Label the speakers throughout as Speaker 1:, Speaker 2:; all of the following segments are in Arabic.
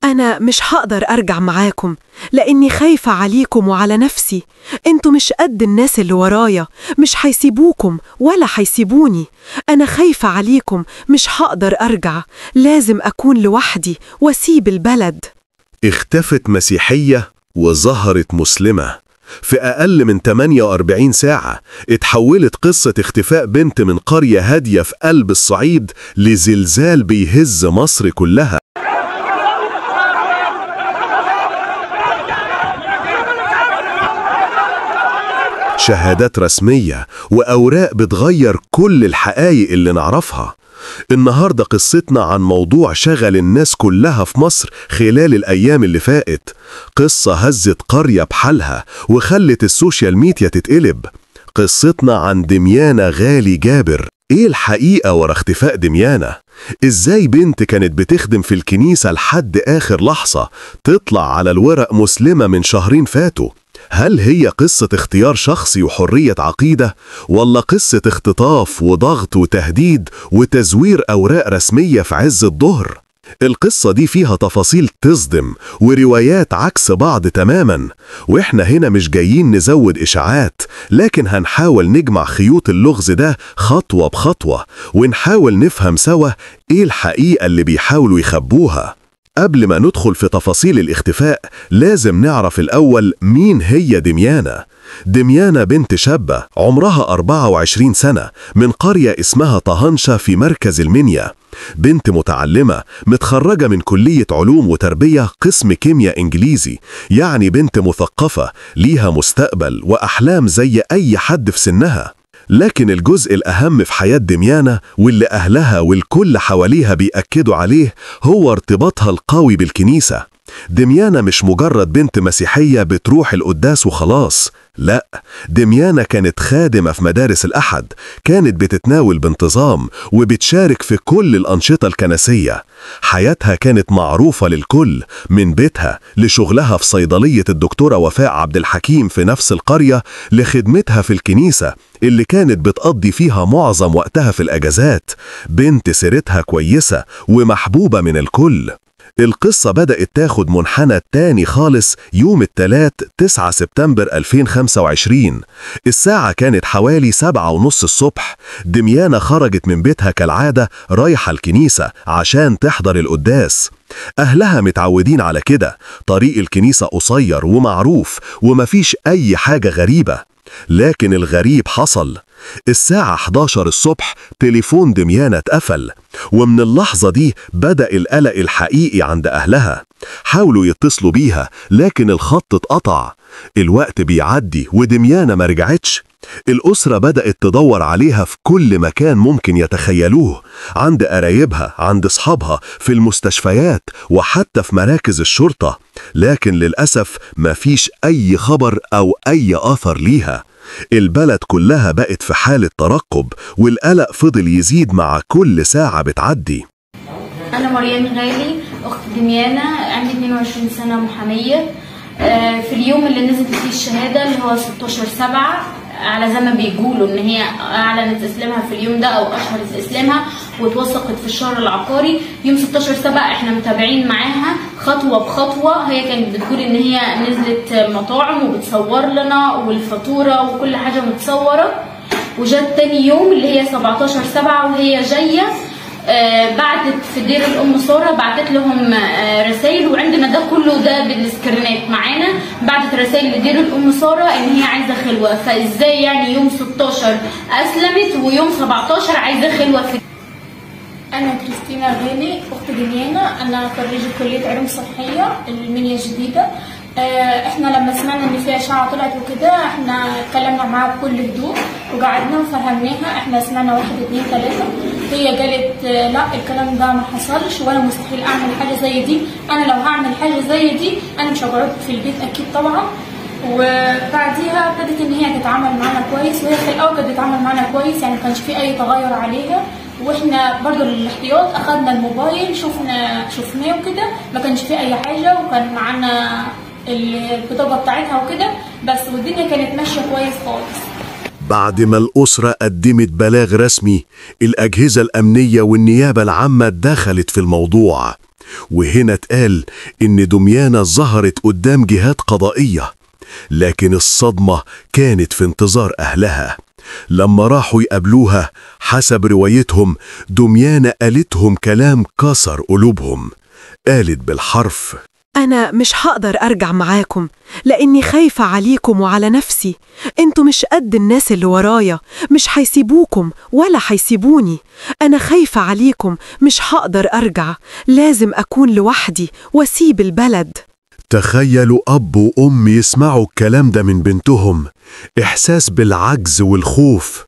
Speaker 1: أنا مش هقدر أرجع معاكم لأني خايفة عليكم وعلى نفسي. انتوا مش قد الناس اللي ورايا، مش هيسيبوكم ولا هيسيبوني. أنا خايفة عليكم، مش هقدر أرجع، لازم أكون لوحدي وأسيب البلد.
Speaker 2: اختفت مسيحية وظهرت مسلمة. في أقل من 48 ساعة اتحولت قصة اختفاء بنت من قرية هادية في قلب الصعيد لزلزال بيهز مصر كلها. شهادات رسمية وأوراق بتغير كل الحقائق اللي نعرفها. النهاردة قصتنا عن موضوع شغل الناس كلها في مصر خلال الأيام اللي فاتت. قصة هزت قرية بحالها وخلت السوشيال ميديا تتقلب. قصتنا عن دميانة غالي جابر. ايه الحقيقة ورا اختفاء دميانة؟ ازاي بنت كانت بتخدم في الكنيسة لحد آخر لحظة تطلع على الورق مسلمة من شهرين فاتوا؟ هل هي قصة اختيار شخصي وحرية عقيدة، ولا قصة اختطاف وضغط وتهديد وتزوير أوراق رسمية في عز الظهر؟ القصة دي فيها تفاصيل تصدم وروايات عكس بعض تماما، واحنا هنا مش جايين نزود إشاعات، لكن هنحاول نجمع خيوط اللغز ده خطوة بخطوة ونحاول نفهم سوا ايه الحقيقة اللي بيحاولوا يخبوها. قبل ما ندخل في تفاصيل الاختفاء لازم نعرف الأول مين هي دميانة. دميانة بنت شابة عمرها 24 سنة من قرية اسمها طهنشة في مركز المنيا. بنت متعلمة متخرجة من كلية علوم وتربية قسم كيمياء إنجليزي، يعني بنت مثقفة ليها مستقبل وأحلام زي أي حد في سنها. لكن الجزء الأهم في حياة دميانة واللي أهلها والكل حواليها بيأكدوا عليه هو ارتباطها القوي بالكنيسة. دميانة مش مجرد بنت مسيحية بتروح القداس وخلاص، لا، دميانة كانت خادمة في مدارس الأحد، كانت بتتناول بانتظام وبتشارك في كل الأنشطة الكنسية. حياتها كانت معروفة للكل، من بيتها لشغلها في صيدلية الدكتورة وفاء عبد الحكيم في نفس القرية، لخدمتها في الكنيسة اللي كانت بتقضي فيها معظم وقتها في الأجازات. بنت سيرتها كويسة ومحبوبة من الكل. القصة بدأت تاخد منحنى تاني خالص يوم الثلاث 9 سبتمبر 2025. الساعة كانت حوالي 7:30 الصبح. دميانة خرجت من بيتها كالعادة رايحة الكنيسة عشان تحضر القداس. أهلها متعودين على كده، طريق الكنيسة قصير ومعروف ومفيش أي حاجة غريبة. لكن الغريب حصل. الساعة 11 الصبح تليفون دميانة اتقفل، ومن اللحظة دي بدأ القلق الحقيقي عند أهلها. حاولوا يتصلوا بيها لكن الخط اتقطع. الوقت بيعدي ودميانة ما رجعتش. الأسرة بدأت تدور عليها في كل مكان ممكن يتخيلوه، عند قرايبها، عند أصحابها، في المستشفيات، وحتى في مراكز الشرطة. لكن للأسف مفيش أي خبر أو أي أثر ليها. البلد كلها بقت في حالة ترقب، والقلق فضل يزيد مع كل ساعة بتعدي.
Speaker 3: أنا مريم غالي، أخت دميانة، عندي 22 سنة، محامية. في اليوم اللي نزلت فيه الشهادة اللي هو 16/7، على زي ما بيقولوا ان هي اعلنت اسلامها في اليوم ده او اشهرت اسلامها واتوثقت في الشهر العقاري يوم 16/7. احنا متابعين معاها خطوه بخطوه. هي كانت بتقول ان هي نزلت مطاعم وبتصور لنا والفاتوره وكل حاجه متصوره. وجت تاني يوم اللي هي 17/7 وهي جايه بعتت في دير الام ساره، بعتت لهم رسائل، وعندنا ده كله ده بالسكرينات معانا. بعتت رسائل لدير الام ساره ان هي عايزه خلوه. فازاي يعني يوم 16 اسلمت ويوم 17 عايزه خلوه؟ في
Speaker 4: انا كريستينا غالي، اخت دميانة، انا خريجه كليه علوم صحيه المنيا الجديده. احنا لما سمعنا ان في اشعه طلعت وكده احنا اتكلمنا معاها بكل هدوء وقعدنا وفهمناها. احنا سمعنا 1 2 3. هي قالت لا الكلام ده ما حصلش وانا مستحيل اعمل حاجه زي دي. انا لو هعمل حاجه زي دي انا مش هقعد في البيت اكيد طبعا. وبعديها ابتدت ان هي تتعامل معانا كويس، وهي في الاول كانت بتتعامل معانا كويس، يعني ما كانش في اي تغير عليها. واحنا برضو للاحتياط اخذنا الموبايل شفناه وكده، ما كانش في اي حاجه، وكان معانا البطاقه بتاعتها وكده بس، والدنيا كانت ماشيه كويس خالص.
Speaker 2: بعد ما الأسرة قدمت بلاغ رسمي، الأجهزة الأمنية والنيابة العامة دخلت في الموضوع. وهنا اتقال إن دميانة ظهرت قدام جهات قضائية، لكن الصدمة كانت في انتظار أهلها. لما راحوا يقابلوها حسب روايتهم دميانة قالتهم كلام كسر قلوبهم. قالت بالحرف:
Speaker 1: أنا مش هقدر أرجع معاكم لأني خايفة عليكم وعلى نفسي. انتوا مش قد الناس اللي ورايا، مش هيسيبوكم ولا هيسيبوني. أنا خايفة عليكم، مش هقدر أرجع، لازم أكون لوحدي وأسيب البلد.
Speaker 2: تخيلوا أب وأم يسمعوا الكلام ده من بنتهم، إحساس بالعجز والخوف.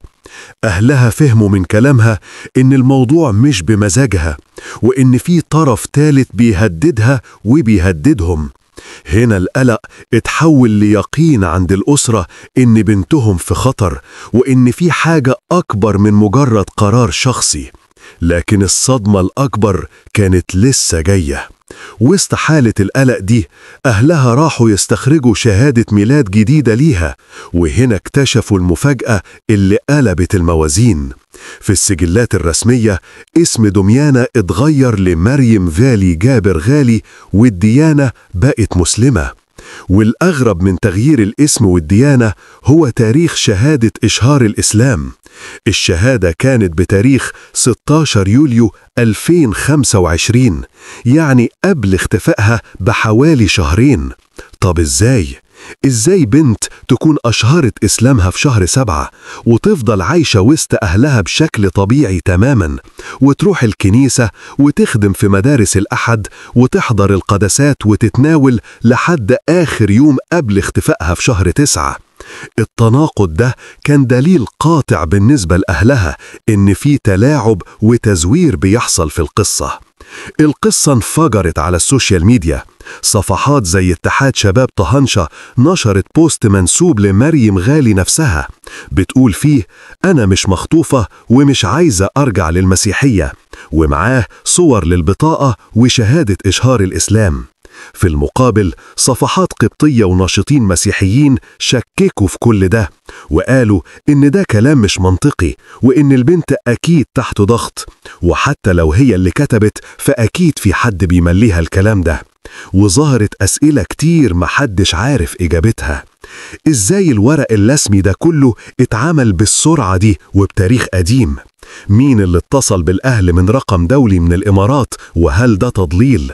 Speaker 2: أهلها فهموا من كلامها إن الموضوع مش بمزاجها، وإن في طرف ثالث بيهددها وبيهددهم. هنا القلق اتحول ليقين عند الأسرة إن بنتهم في خطر، وإن في حاجة أكبر من مجرد قرار شخصي. لكن الصدمة الأكبر كانت لسه جاية. وسط حالة القلق دي أهلها راحوا يستخرجوا شهادة ميلاد جديدة ليها، وهنا اكتشفوا المفاجأة اللي قلبت الموازين. في السجلات الرسمية اسم دميانة اتغير لمريم فالي جابر غالي، والديانة بقت مسلمة. والأغرب من تغيير الاسم والديانة هو تاريخ شهادة إشهار الإسلام. الشهادة كانت بتاريخ 16 يوليو 2025، يعني قبل اختفائها بحوالي شهرين. طب إزاي بنت تكون أشهرت إسلامها في شهر 7 وتفضل عايشة وسط أهلها بشكل طبيعي تماما، وتروح الكنيسة وتخدم في مدارس الأحد وتحضر القداسات وتتناول لحد آخر يوم قبل اختفائها في شهر 9؟ التناقض ده كان دليل قاطع بالنسبة لأهلها إن في تلاعب وتزوير بيحصل في القصة. القصة انفجرت على السوشيال ميديا. صفحات زي اتحاد شباب طهنشة نشرت بوست منسوب لمريم غالي نفسها، بتقول فيه: أنا مش مخطوفة ومش عايزة أرجع للمسيحية، ومعاه صور للبطاقة وشهادة إشهار الإسلام. في المقابل صفحات قبطية وناشطين مسيحيين شككوا في كل ده، وقالوا إن ده كلام مش منطقي، وإن البنت أكيد تحت ضغط، وحتى لو هي اللي كتبت فأكيد في حد بيمليها الكلام ده. وظهرت أسئلة كتير محدش عارف إجابتها. إزاي الورق اللسمي ده كله اتعمل بالسرعة دي وبتاريخ قديم؟ مين اللي اتصل بالأهل من رقم دولي من الإمارات؟ وهل ده تضليل؟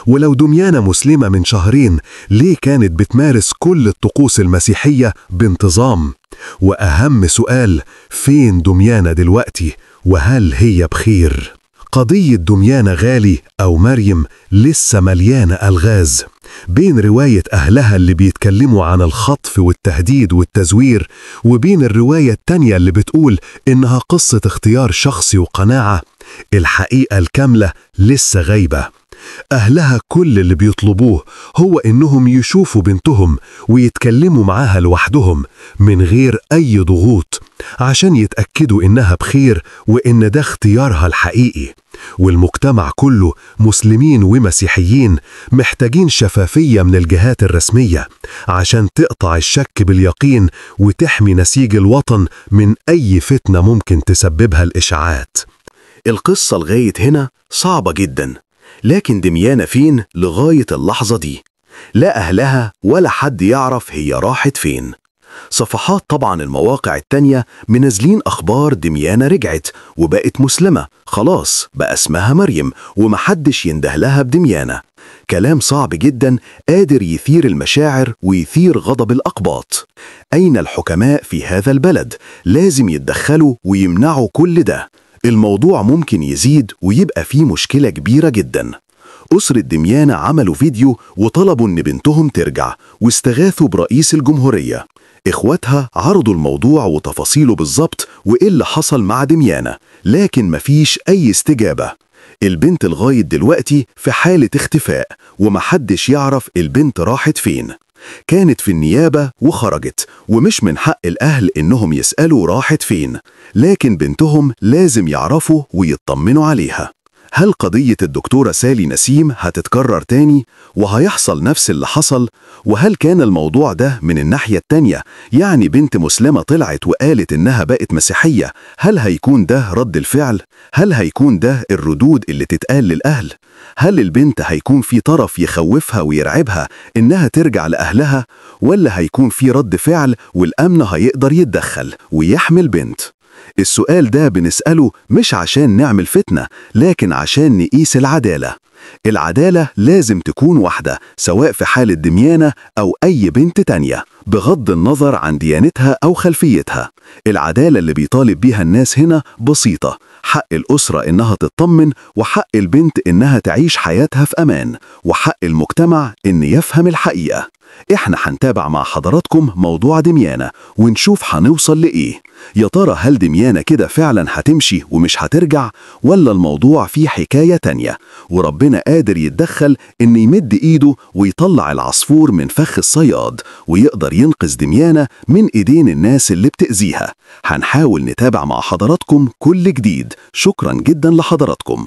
Speaker 2: ولو دميانة مسلمة من شهرين، ليه كانت بتمارس كل الطقوس المسيحية بانتظام؟ وأهم سؤال: فين دميانة دلوقتي؟ وهل هي بخير؟ قضية دميانة غالي أو مريم لسه مليانة ألغاز، بين رواية أهلها اللي بيتكلموا عن الخطف والتهديد والتزوير، وبين الرواية التانية اللي بتقول إنها قصة اختيار شخصي وقناعة. الحقيقة الكاملة لسه غايبة. أهلها كل اللي بيطلبوه هو إنهم يشوفوا بنتهم ويتكلموا معاها لوحدهم من غير أي ضغوط، عشان يتأكدوا إنها بخير وإن ده اختيارها الحقيقي. والمجتمع كله، مسلمين ومسيحيين، محتاجين شفافية من الجهات الرسمية عشان تقطع الشك باليقين وتحمي نسيج الوطن من أي فتنة ممكن تسببها الإشاعات.
Speaker 5: القصة لغاية هنا صعبة جدا، لكن دميانة فين لغاية اللحظة دي؟ لا أهلها ولا حد يعرف هي راحت فين. صفحات طبعا المواقع التانية منزلين أخبار دميانة رجعت وبقت مسلمة، خلاص بقى اسمها مريم ومحدش ينده لها بدميانة. كلام صعب جدا قادر يثير المشاعر ويثير غضب الأقباط. أين الحكماء في هذا البلد؟ لازم يتدخلوا ويمنعوا كل ده. الموضوع ممكن يزيد ويبقى فيه مشكلة كبيرة جدا. أسرة دميانة عملوا فيديو وطلبوا إن بنتهم ترجع، واستغاثوا برئيس الجمهورية. إخواتها عرضوا الموضوع وتفاصيله بالظبط وإيه اللي حصل مع دميانة، لكن مفيش أي استجابة. البنت لغاية دلوقتي في حالة اختفاء، ومحدش يعرف البنت راحت فين. كانت في النيابة وخرجت، ومش من حق الأهل إنهم يسألوا راحت فين، لكن بنتهم لازم يعرفوا ويطمنوا عليها. هل قضية الدكتورة سالي نسيم هتتكرر تاني وهيحصل نفس اللي حصل؟ وهل كان الموضوع ده من الناحية التانية، يعني بنت مسلمة طلعت وقالت إنها بقت مسيحية، هل هيكون ده رد الفعل؟ هل هيكون ده الردود اللي تتقال للأهل؟ هل البنت هيكون في طرف يخوفها ويرعبها إنها ترجع لأهلها، ولا هيكون في رد فعل والأمن هيقدر يتدخل ويحمي البنت؟ السؤال ده بنسأله مش عشان نعمل فتنة، لكن عشان نقيس العدالة. العدالة لازم تكون واحدة، سواء في حالة دميانة أو أي بنت تانية، بغض النظر عن ديانتها أو خلفيتها. العدالة اللي بيطالب بيها الناس هنا بسيطة: حق الأسرة إنها تطمن، وحق البنت إنها تعيش حياتها في أمان، وحق المجتمع إن يفهم الحقيقة. إحنا هنتابع مع حضراتكم موضوع دميانة ونشوف هنوصل لإيه. يا ترى هل دميانة كده فعلا هتمشي ومش هترجع، ولا الموضوع فيه حكاية تانية وربنا قادر يتدخل إن يمد إيده ويطلع العصفور من فخ الصياد ويقدر ينقذ دميانة من إيدين الناس اللي بتأذيها؟ هنحاول نتابع مع حضراتكم كل جديد. شكرا جدا لحضراتكم.